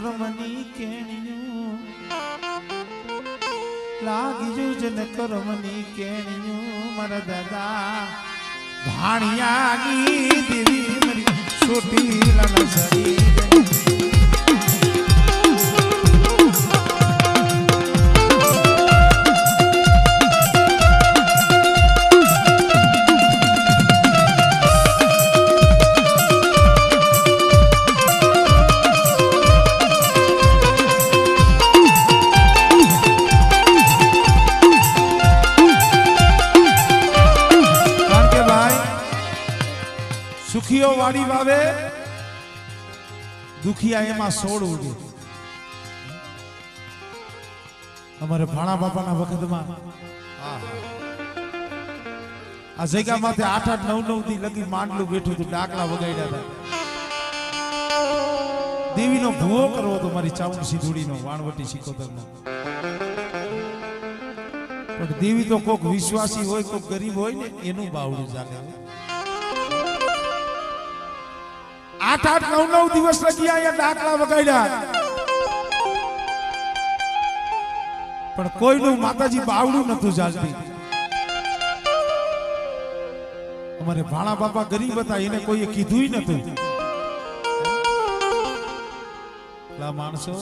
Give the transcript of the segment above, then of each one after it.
કરમની કેણિયું લાગ્યું જન કરમની કેણિયું મારા દાદા ભાણિયાની દેવી મારી છોટી લાલા સરી સુખીઓ વાડી વાવે દુખિયા એમાં સોળ ઉગે અમારે ભાણા બાપાના વખતમાં આ જગ્યા માથે 8-8 9-9 દી લગી માંડલું બેઠું હતું ડાકલા વગાડ્યા હતા દેવીનો ભૂવો કરવો તો મારી ચાઉંસી ધૂળીનો વાણવટી સિકોતરનો પણ દેવી તો કોક વિશ્વાસી હોય કોક ગરીબ હોય ને એનું બાવડું ચાલે 8-8 9-9 દિવસ લગી અહીંયા ડાકલા વગાડ્યા પણ કોઈનું માતાજી બાવડું નતું ચાલતી અમારે ભાણા બાપા ગરીબ હતા એને કોઈએ કીધું નતું માણસો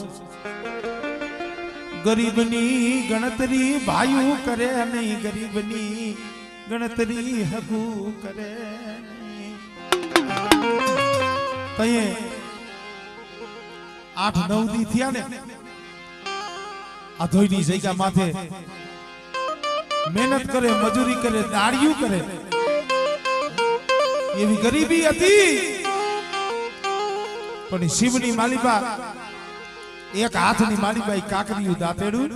ગરીબની ગણતરી ભાઈઓ કરે નહીં ગરીબની ગણતરી હગુ કરે તયે 8-9 દી થયા ને આ ધોઈની જગ્યા માથે મહેનત કરે મજૂરી કરે દાડિયું કરે એવી ગરીબી હતી પણ શિવની માલિબા એક હાથની માલિબાઈ કાકરીયું દાંતેડું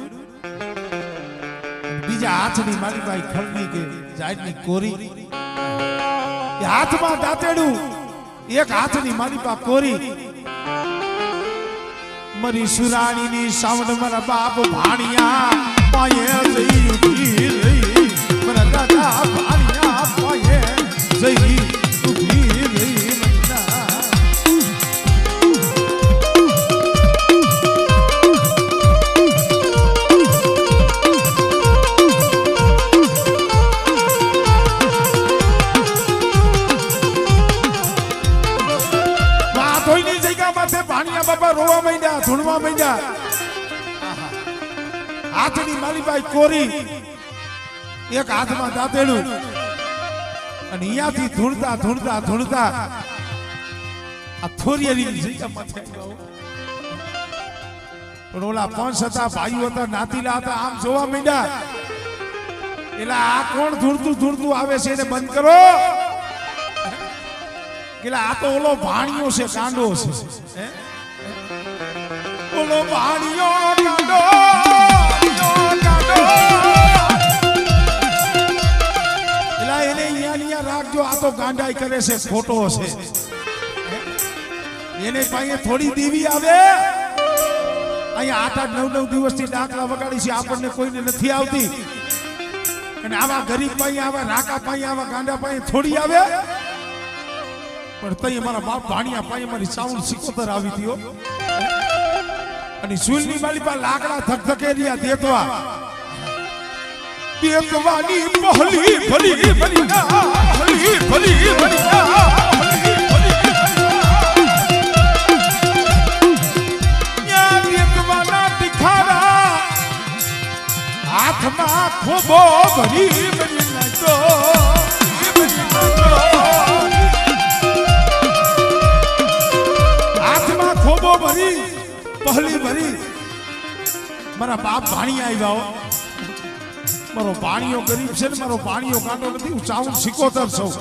બીજા હાથની માલિબાઈ ખલની કે જાયની કોરી એ હાથમાં દાંતેડું એક હાથની માલિબા કોરી મરી સુરાણીની સાવણ મારા બાપ ભાણિયા પાયે જઈ ઉભી રહી મારા દાદા ભાણિયા પાયે જઈ ઉભી રહી ભાણિયા બાપા રોવા માંડ્યા ધૂણવા માંડ્યા હાથની માલિબાઈ કોરી એક હાથમાં દાંતેડું અને અહીંયાથી ધૂણતા ધૂણતા ધૂણતા આ થોરિયાની જગ્યા માથે પણ ઓલા પંચ હતા ભાઈઓ હતા નાતીલા હતા આમ જોવા માંડ્યા એટલે આ કોણ ધૂણતું ધૂણતું આવે છે એને બંધ કરો એટલે આ તો ઓલો ભાણિયો છે કાંડો છે ઓલો ભાણિયો કાંડો એટલે એને અહીંયા રાખજો આ તો ગાંડાઈ કરે છે ખોટો છે એને પાસે થોડી દેવી આવે અહીંયા 8-8 9-9 દિવસથી ડાકલા વગાડી છે આપણને કોઈને નથી આવતી અને આવા ગરીબ પાસે આવા રાકા પાસે આવા ગાંડા પાસે થોડી આવે પણ તઈ મારા બાપ ભાણિયા પાસે મારી સાઉન્ડ સિકોતર આવી હતી અને સુલની માલિપા લાકડા ધકધકેરિયા દેતવા દેતવાની પહલી ભલી ભલી ભલી ભલી ભલી યા દેતવાના તિખારા હાથમાં ખોબો ભરી ભરી નાખો ખોબો ભરી પહલી ભરી મારા બાપ ભાણિયા આવ્યા મારો ભાણિયો ગરીબ છે ને મારો ભાણિયો કાંડો નથી હું ચાઉં સિકોતર છું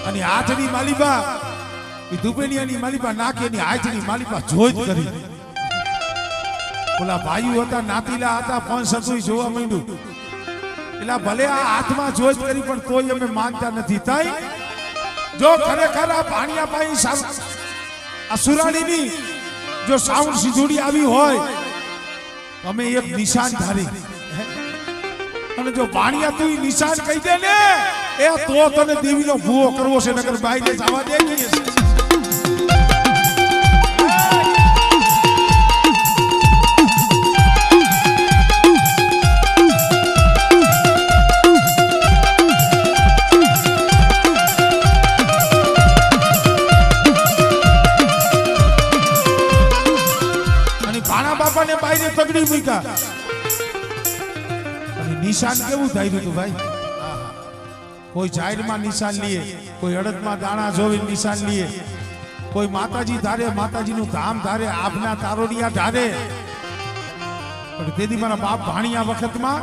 અને હાથની માલિબા એ દુબેનિયાની માલિબા નાખી એની હાથની માલિબા જોઈ કરી ઓલા ભાઈઓ હતા નાતીલા હતા પંચ હતું જોવા માંડ્યું એટલે ભલે આ હાથમાં જોઈ કરી પણ તોય અમે માનતા નથી થાય જો ખરેખર આ ભાણિયા પાસે આ સુરાણીની જો સાઉન્ડ સિધુડી આવી હોય અમે એક નિશાન ધારી અને જો ભાણિયા તું નિશાન કહી દે ને એ તો તને દેવીનો ભૂવો કરવો છે નકર બાઈને જવા દે નહીં બાપાને બાયરે તગડી મૂક્યા અને નિશાન કેવું ધાર્યું તું ભાઈ કોઈ જાહેરમાં નિશાન લીએ કોઈ અડદમાં દાણા જોવી નિશાન લીએ કોઈ માતાજી ધારે માતાજીનું ધામ ધારે આભના તારોડિયા ધારે પણ તેથી મારા બાપ ભાણિયા વખતમાં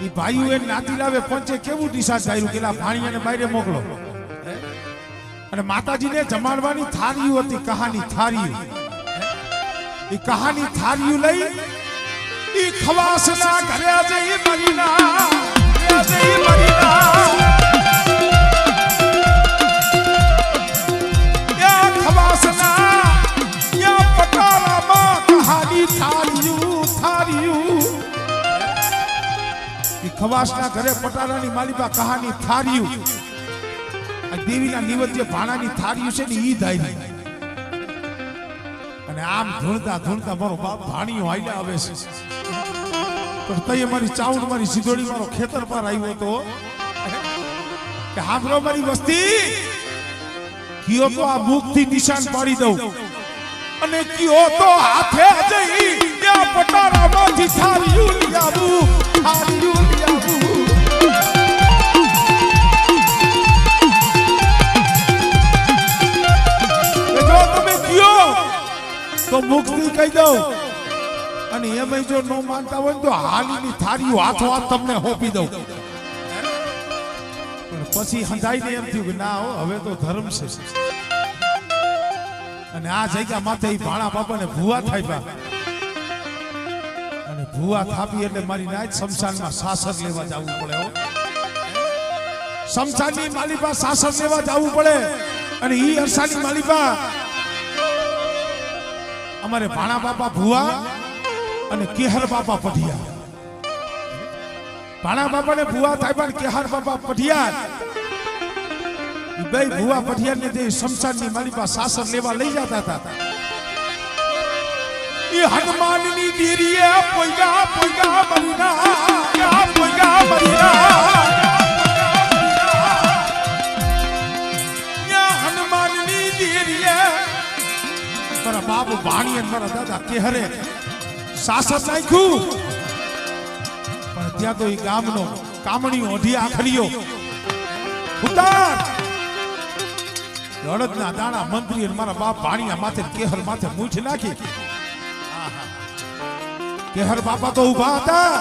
એ ભાઈઓ એ નાતી લાવે પંચે કેવું નિશાન ધાર્યું કે ભાણિયાને બાયરે મોકલો અને માતાજીને જમાડવાની થાળીઓ હતી કહાની થાળીઓ એ કહાની થાળીઓ લઈ એ ખવાસના ઘરે જઈ મરીના જઈ મરીના યા ખવાસના યા પટારામાં કહાની થાળીઓ થાળીઓ એ ખવાસના ઘરે પટારાની માલિકા કહાની થાળીઓ દેવીના નિવત્ય ભાણાની થાળીઓ છે ને ઈ ધારી અને આમ ધૂણતા ધૂણતા મારો બાપ ભાણીઓ હાલ્યા આવે છે પણ તઈ મારી ચાઉડ મારી સિધોડી મારો ખેતર પર આવ્યો હતો કે હાંભળો મારી વસ્તી કયો તો આ મુખથી નિશાન પાડી દઉં અને કયો તો હાથે જઈ ત્યાં પટારામાંથી થાળીઓ લઈ આવું થાળીઓ લઈ આવું તો મુક્તિ કહી દઉં અને એમ જો ન માનતા હોય તો હાલીની થાળીઓ હાથો હાથ તમને હોપી દઉં પણ પછી હંધાઈને એમ થયું કે ના હો હવે તો ધર્મ છે અને આ જગ્યા માથે એ ભાણા બાપાને ભૂવા થાય અને ભૂવા થાપી એટલે મારી નાચ શમશાનમાં સાસર લેવા જવું પડે હો શમશાનની માલિકા સાસર લેવા જવું પડે અને ઈ અરસાની માલિકા અમારે ભાણા બાપા ભુવા અને કેહર બાપા પઢિયા ભાણા બાપા ને ભુવા થાય કેહર બાપા પઢિયા બે ભુવા પઢિયા ને તે શમશાનની માલિકા સાસર લેવા લઈ જતા હતા એ હનુમાનની દેરીએ પોઈગા પોઈગા મરીના પોઈગા મરીના હનુમાનની દેરીએ મારા બાપ ભાણી અને મારા દાદા કેહરે સાસર નાખ્યું પણ ત્યાં તો એ ગામનો કામણીઓ અઢી આખરીઓ ઉતાર અડદના દાણા મંત્રી અને મારા બાપ ભાણિયા માથે કેહર માથે મૂઠ નાખી કેહર બાપા તો ઉભા હતા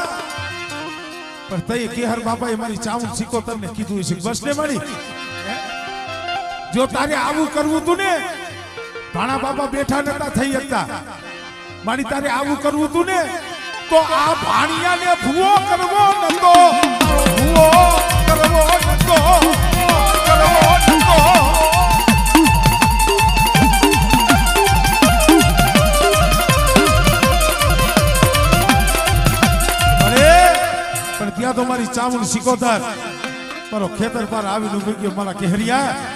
પણ તઈ કેહર બાપાએ મારી ચાઉન સિક્કો તમને કીધું છે બસ ને મારી જો તારે આવું કરવું તું ને ભાણા બાપા બેઠા નતા થઈ હતા મારી તારે આવું કરવું તું ને તો આ ભાણિયાને ભૂવો કરવો નતો ભૂવો કરવો નતો કરવો નતો અરે પણ ત્યાં તો મારી ચામુંડ સિકોતર મારો ખેતર પર આવીને ઉભી ગયો મારા કેહરિયા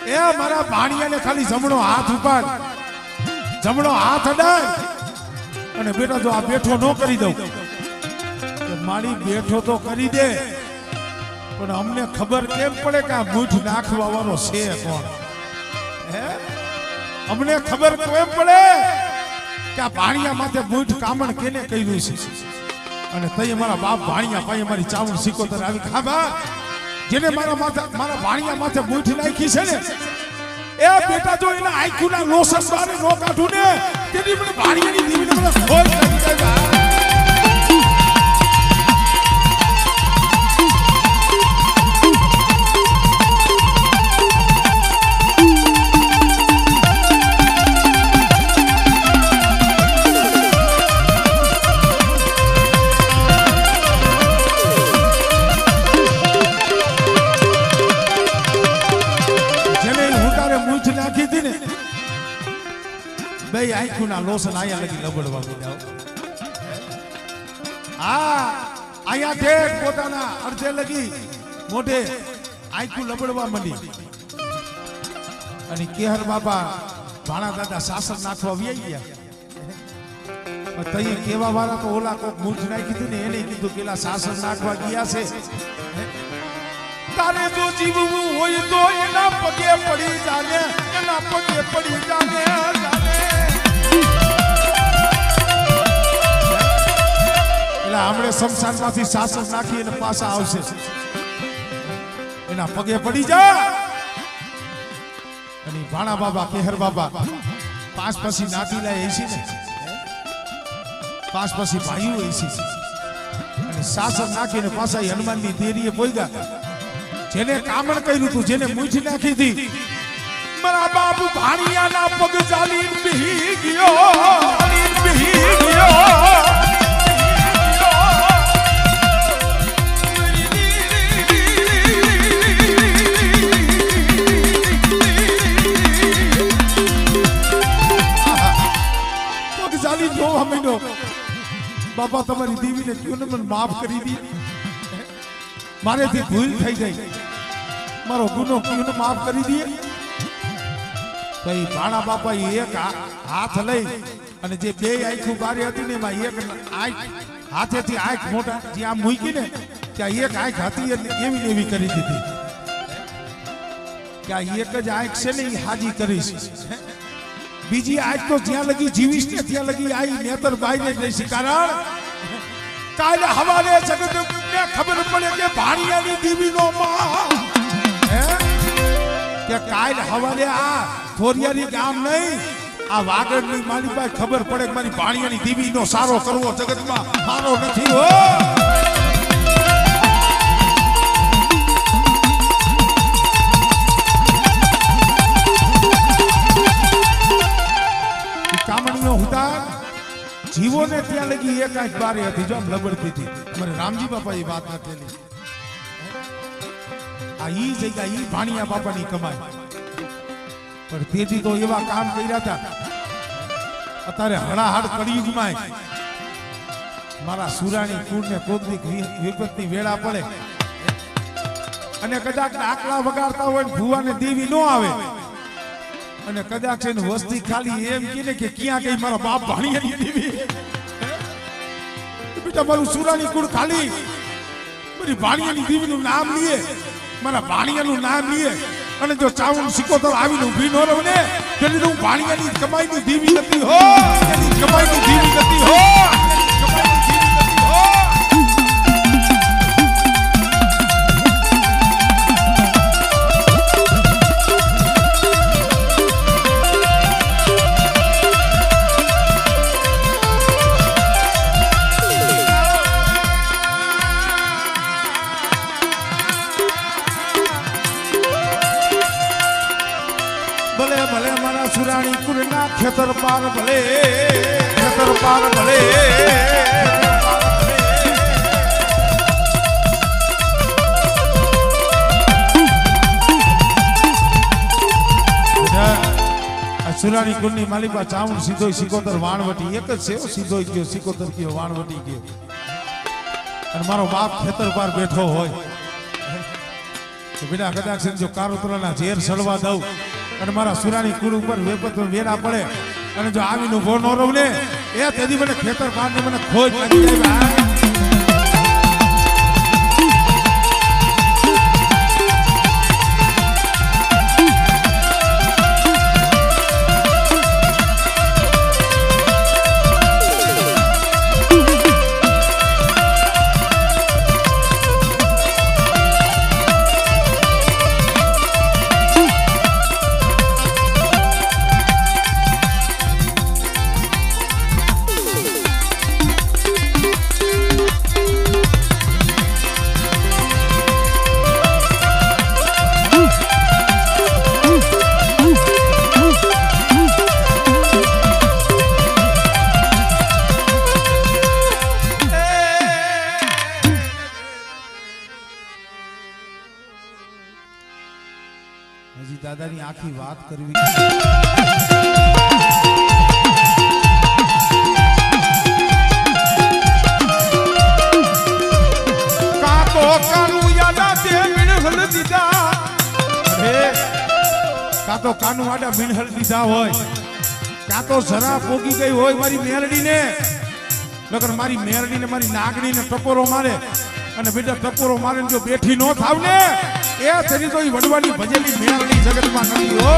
એ મારા ભાણિયાને ખાલી જમણો હાથ ઉપાડ જમણો હાથ અડાય અને બેટા જો આ બેઠો ન કરી દઉં કે મારી બેઠો તો કરી દે પણ અમને ખબર કેમ પડે કે આ મૂઠ નાખવા વાળો છે કોણ હે અમને ખબર કેમ પડે કે આ ભાણિયા માથે મૂઠ કામણ કેને કર્યું છે અને તઈ મારા બાપ ભાણિયા પાઈ મારી ચાવણ સિકોતર આવી ખાબા જેને મારા ભાણિયા માથે મૂઠ નાખી છે ને એ બેટા જો એના આંખોના લોસસ બારે નો કાઢું ને તેની મને ભાણિયાની દીવીને મને ખોલ લાગી જાય બે આંખોના લોસન આયા લગી લબડવા બોલ્યા આ આયા ઠેક પોતાના અર્ધે લગી મોઢે આંખું લબડવા માંડી અને કેહર બાપા ભાણા દાદા સાસર નાખવા આવી ગયા તઈએ કેવા વાળા તો ઓલા કોક મૂઠ નાખી દીધું ને એને કીધું પેલા સાસર નાખવા ગયા છે તારે જો જીવવું હોય તો એના પગે પડી જાને એના પગે પડી જાને શમશાનમાંથી સાસર નાખી અને પાછા આવશે એના પગે પડી જા અને ભાણા બાબા કેહર બાબા પાંચ પછી નાતીલા એસી ને પાંચ પછી ભાઈઓ એસી અને સાસર નાખીને પાછા હનુમાનની દેરીએ પોઈગા જેને કામણ કર્યું તું જેને મૂઠી નાખી હતી મારા બાપુ ભાણિયાના પગ ચાલીને બહી ગયો બાપા તમારી દેવીને ક્યું મને માફ કરી દી મારેથી ભૂલ થઈ ગઈ મારો ગુનો ક્યું માફ કરી દે તો એ ભાણા બાપા એક હાથ લઈ અને જે બે આંખો બારી હતી ને એમાં એક આંખ હાથેથી આંખ મોટા જ્યાં મૂકી ને ત્યાં એક આંખ હતી એટલે એવી ને એવી કરી દીધી કે એક જ આંખ છે ને એ હાજી કરીશ બીજી આજ તો જ્યાં લગી જીવીશ ને ત્યાં લગી આઈ નેતર બાઈ ને રહેશે કારણ કાલે હવારે જગત ને ખબર પડે કે ભાણિયાની દેવીનો માં કે કાલે હવારે આ થોરિયારી ગામ નહીં આ વાગડની મારી પાસે ખબર પડે કે મારી ભાણિયાની દેવીનો સારો કરવો જગતમાં મારો નથી હો જીવો ને ત્યાં લગી એક આંખ બારે હતી જો લબડતી હતી અમારે રામજી બાપા એ વાત કરેલી આ ઈ જગ્યા ઈ ભાણિયા બાપાની કમાઈ પણ તેથી તો એવા કામ કર્યા હતા અત્યારે હળાહળ કળિયુગમાં મારા સુરાણી કુળને કોકની વિપત્તિ વેળા પડે અને કદાચ આકલા વગાડતા હોય ભુવાને દેવી ન આવે અને કદાચ એની વસ્તી ખાલી એમ કીને કે ક્યાં ગઈ મારા બાપ ભાણિયાની દેવી બેટા મારું સુરાણી કુળ ખાલી મારી ભાણિયાની દેવીનું નામ લીએ મારા ભાણિયાનું નામ લીએ અને જો ચાવણ સિકોતર આવીને ઊભી ન રહું ને એટલે હું ભાણિયાની કમાઈની દેવી નથી હો એની કમાઈની દેવી નથી હો સુરાણી કુરના ખેતર પાર ભલે ખેતર પાર ભલે સુરાણી કુરની માલિકા ચાવણ સીધો સિકોતર વાણવટી એક જ છે સીધો ગયો સિકોતર ગયો વાણવટી ગયો અને મારો બાપ ખેતર પાર બેઠો હોય તો બેટા કદાચ જો કારોતરાના ઝેર સળવા દઉં અને મારા સુરાણી કુળ ઉપર વેરા પડે અને જો આવીને ઉભો ન રહું ને એ તેથી મને ખેતર પાર ને મને ખોજ લાગી જાય દાદાની આખી વાત કરવી કાતો કાનુ યાદા તે મિણહલ દીધા કાતો કાનુ આડા મિણહલ દીધા હોય કાતો જરા પોગી ગઈ હોય મારી મેરડીને નકર મારી મેરડીને મારી નાગણીને ટપોરો મારે અને બેટા ટપોરો મારે જો બેઠી નો થાવ ને એ તેની તો વડવાની ભજેલી મેળની જગતમાં નથી હો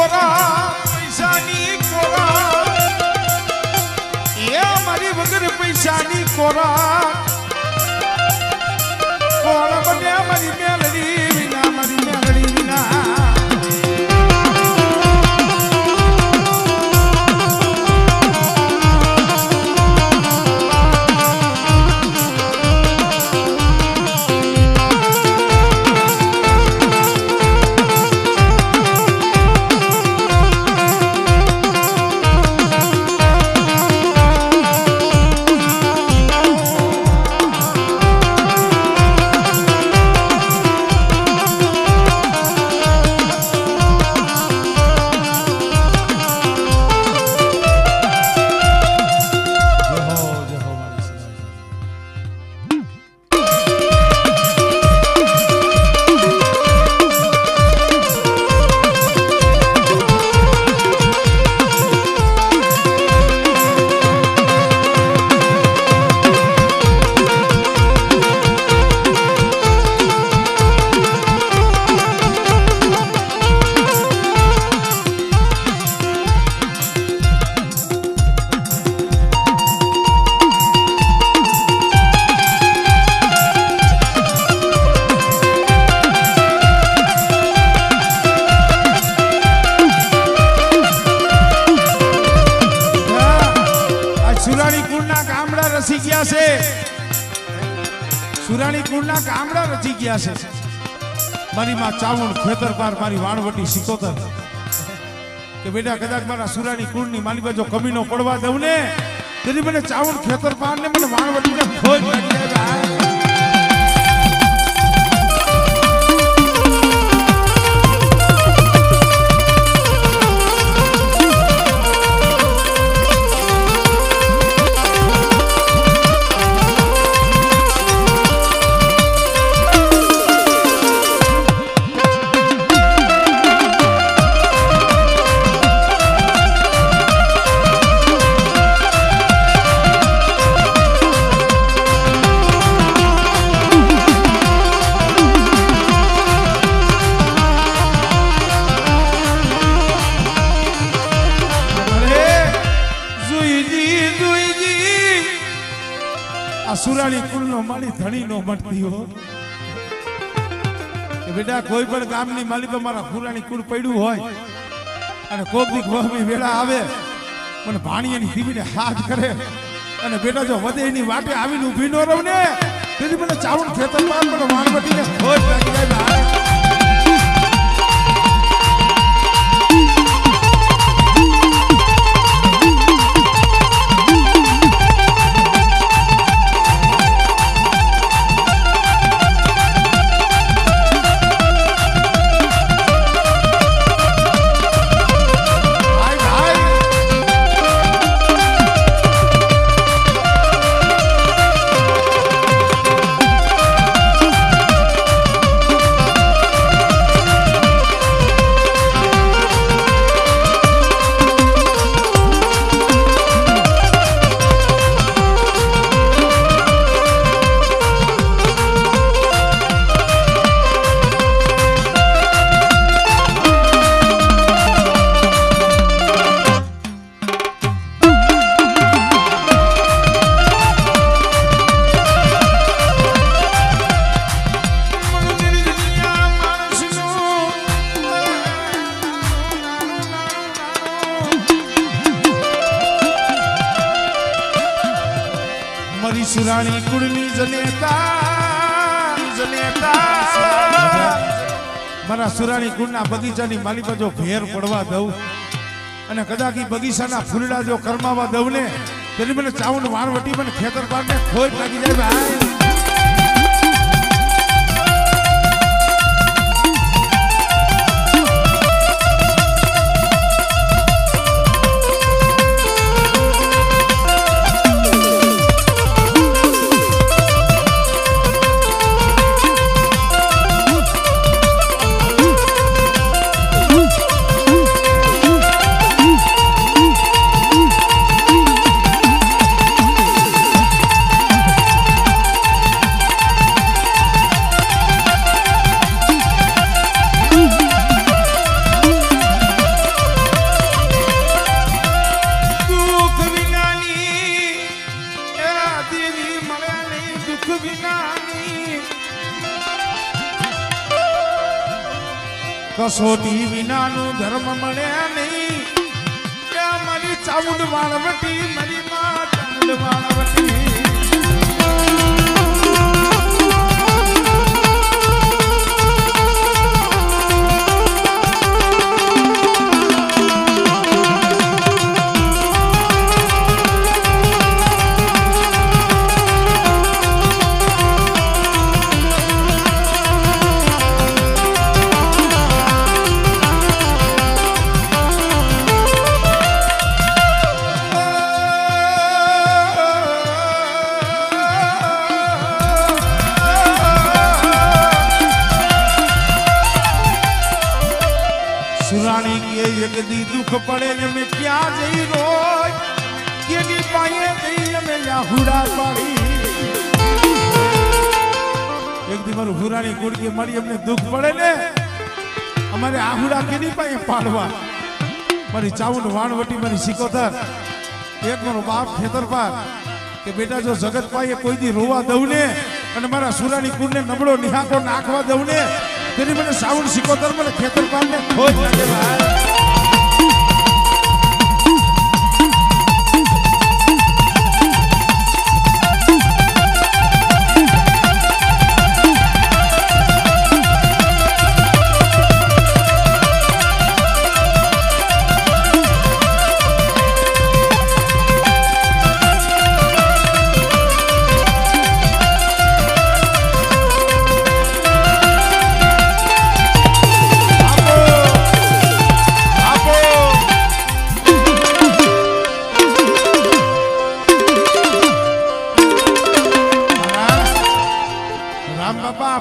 કોરા પૈસાની કોરા એ મારી વગર પૈસાની કોરા કોણ બન્યા મારી મેલડી વિના મારી મેલડી વિના સુરાણી કુળના ગામડા રચી ગયા છે મારી માં ચાવણ ખેતરપાર મારી વાણવટી સિકોતર કે બેટા કદાચ મારા સુરાણી કુળની માલિકા જો કમીનો પડવા દઉં ને તેથી મને ચાવણ ખેતરપાર ને મને વાણવટીને ખોજ લાગી જાય સુરાણી કુળનો માલી ધણી નો મળતી હો બેટા કોઈ પણ ગામની માલિકો મારા સુરાણી કુળ પડ્યું હોય અને કોક દી ગોમી વેળા આવે મને ભાણિયાની દીવીને હાથ કરે અને બેટા જો વધે એની વાટે આવીને ઊભી ન રહું ને તેથી મને ચાવણ ખેતરમાં મને વાણવટીને ખોજ લાગી જાય સુરાણી કુળની જનેતા મારા સુરાણી કુળના બગીચાની માલિકા જો ભેર પડવા દઉં અને કદાચ બગીચાના ફૂલડા જો કરમાવા દઉં ને તેની મને ચાવણ વાણવટી મને ખેતર પાડને ખોજ લાગી જાય ભાઈ કસોટી વિનાનું ધર્મ મળે નહીં. મારી ચામુંડ વાળવટી, મારી માં ચામુંડ વાળવટી. સુરાણી કે એક દી દુઃખ પડે ને મેં ક્યાં જઈ રોય, કેની પાયે જઈ અમે યાહુડા પાડી. એક દી મારું સુરાણી કુળકી મળી અમને દુઃખ પડે ને અમારે આહુડા કેની પાયે પાડવા. મારી ચાઉંડ વાણવટી, મારી સિકોતર, એક મારો બાપ ખેતર પર કે બેટા જો જગત પાયે કોઈ દી રોવા દઉં ને અને મારા સુરાણી કુળને નબળો નિહાકો નાખવા દઉં ને તેની મને સાઉન્ડ સિકોતર મને ખેતર પામને ખોજ લાગે ભાઈ.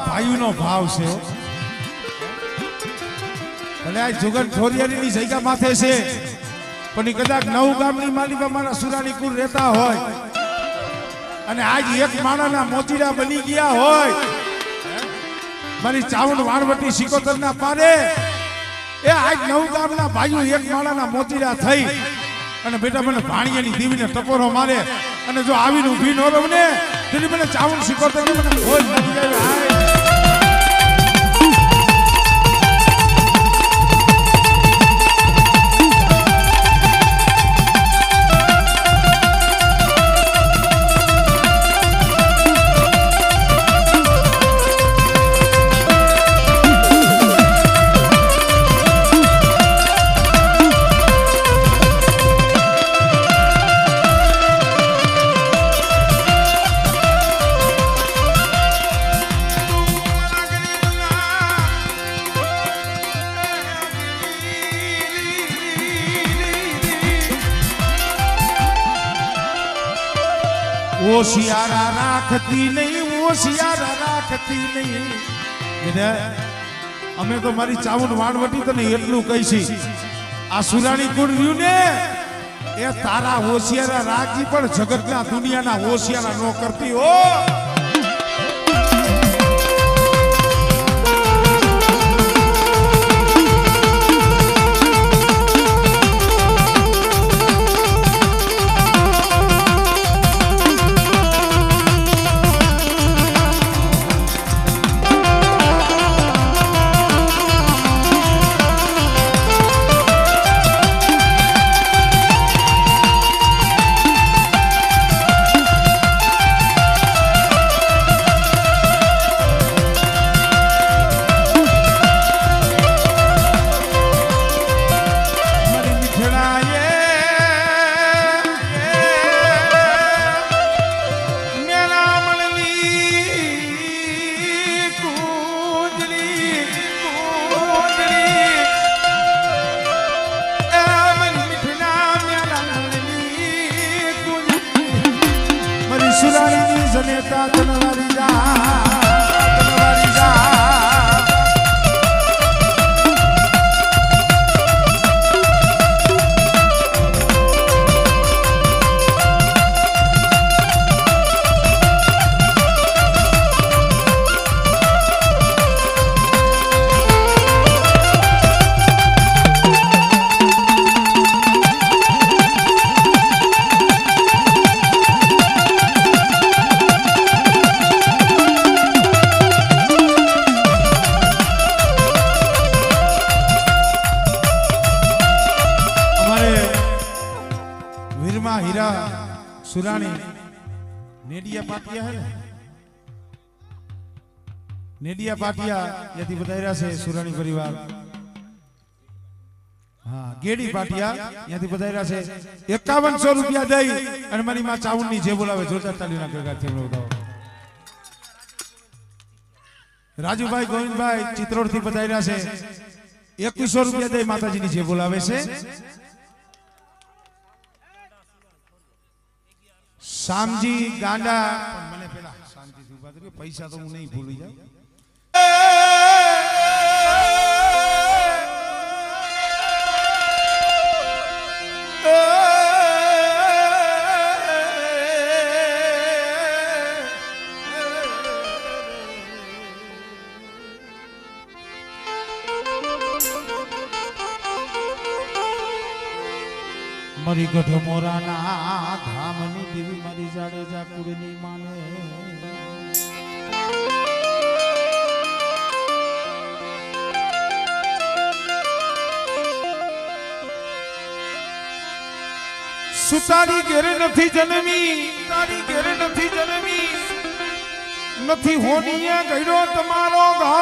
ભાઈનો ભાવ છે. ભલે આ જુગન છોરિયાની જગ્યા માથે છે પણ કદાચ નવ ગામની માલિકા મારા સુરાણી કુળ રહેતા હોય અને આજ એક માણાના મોતીડા બની ગયા હોય, મારી ચાવણ વાણવટી સિકોતરના પારે એ આજ નવ ગામના ભાઈઓ એક માણાના મોતીડા થઈ અને બેટા મને ભાણિયાની દીવીને ટપોરો મારે અને જો આવીને ઊભી ન રહું ને તેની મને ચાવણ સિકોતરને મને ખોજ લાગી જાય. હોશિયારા રાખતી નહીં, હોશિયારા રાખતી નહીં. અમે તો મારી ચાવણ વાણવટી તને એટલું કહીશી, આ સુરાણી કુળ રહ્યું ને એ તારા હોશિયારા રાખી પણ જગતના દુનિયાના હોશિયારા ન કરતી હો. સુરાણીની જનેતા તનવારી જા. हेमा हीरा सुरानी नेडिया पाटिया है ना नेडिया पाटिया यदि बताया से सुरानी परिवार हाँ गेड़ी पाटिया यदि बताया से 5100 रुपया दई અને મારી માં ચાવણની જે બોલાવે જોરદાર તાલીના ગરગાથી મને બતાવો રાજુભાઈ ગોવિંદભાઈ ચિત્રોડ થી બતાવ્યા છે 2100 રૂપિયા દઈ માતાજીની જે બોલાવે છે શામજી ગાંડા મને પેલા શાંતિથી ઉભા કર્યો પૈસા તો હું નહીં ભૂલી જાઉં मरी गढ़ मोराना धामनी देवी मारी जाडेजा कुड़नी माने सुतारी घेर नथी जन्मी तारी घेर नथी जन्मी नथी होनी है गईड़ो तमारो घा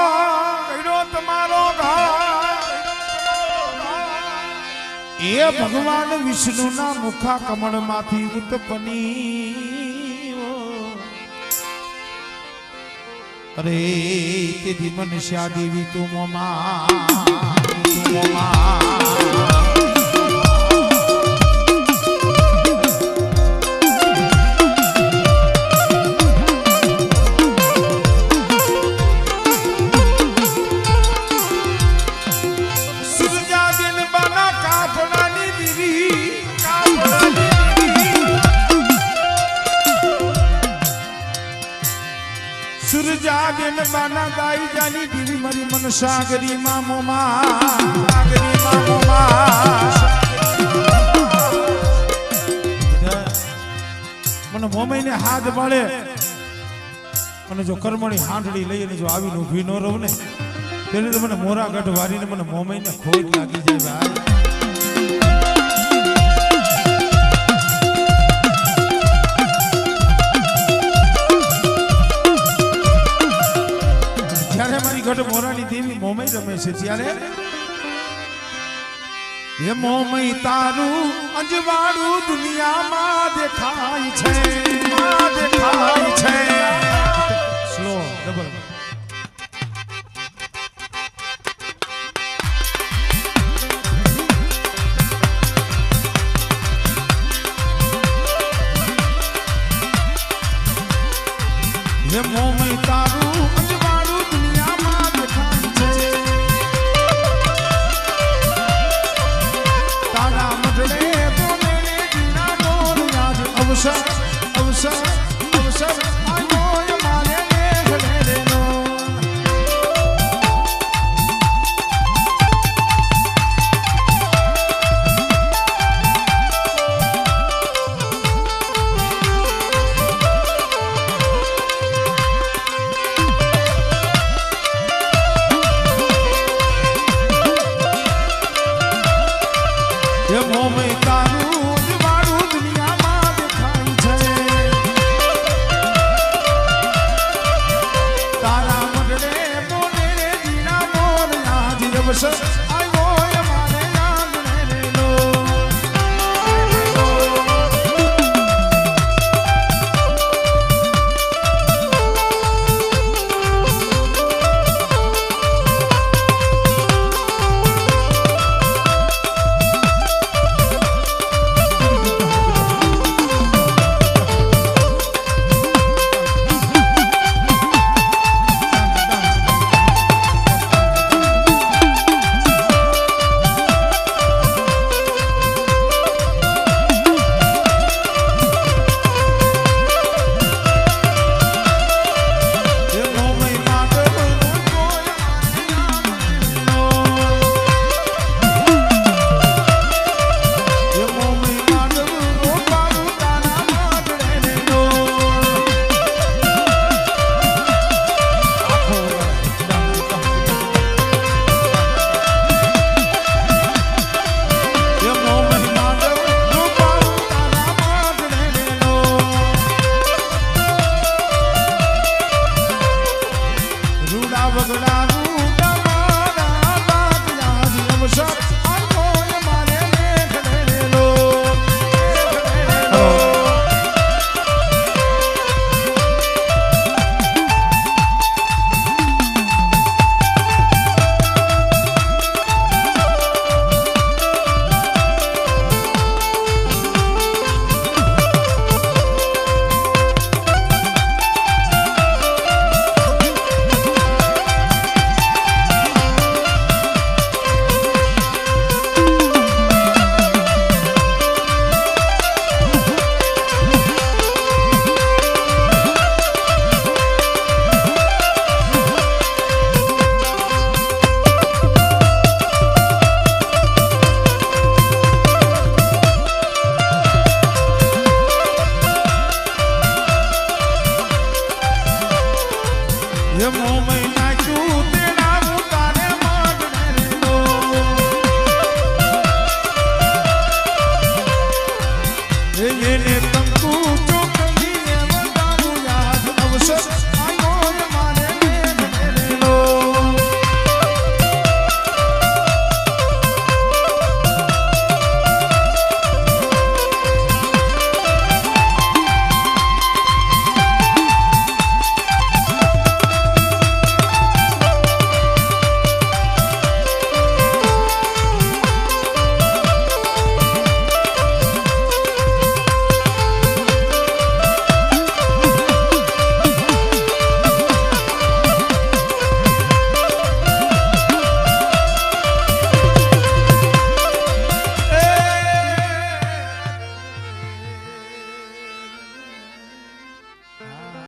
ए भगवान विष्णु ना मुखा कमल माथी उत्पन्नी अरे तेरी मनुष्या देवी तुम सूरजागन बाना दाई जानी दीवी मरी मन सागरी मामो मन मोमे ने हाथ बाळे અને જો કર્મણી હાંડડી લઈને જો આવીને ઊભી ન રહું ને તેને તો મને મોરા ગઢ વારીને મને મોમેને ખોટ લાગી જાય ભાઈ गढ़ मोरानी देवी मोमई रमे छे त्यारे ये मोमई तारू अंजवाड़ू दुनिया मा देखाय छे स्लो डबल ये मोमई तारू अवसर अवसर अवसर आयो मारे घरे नो ये मोह में तारू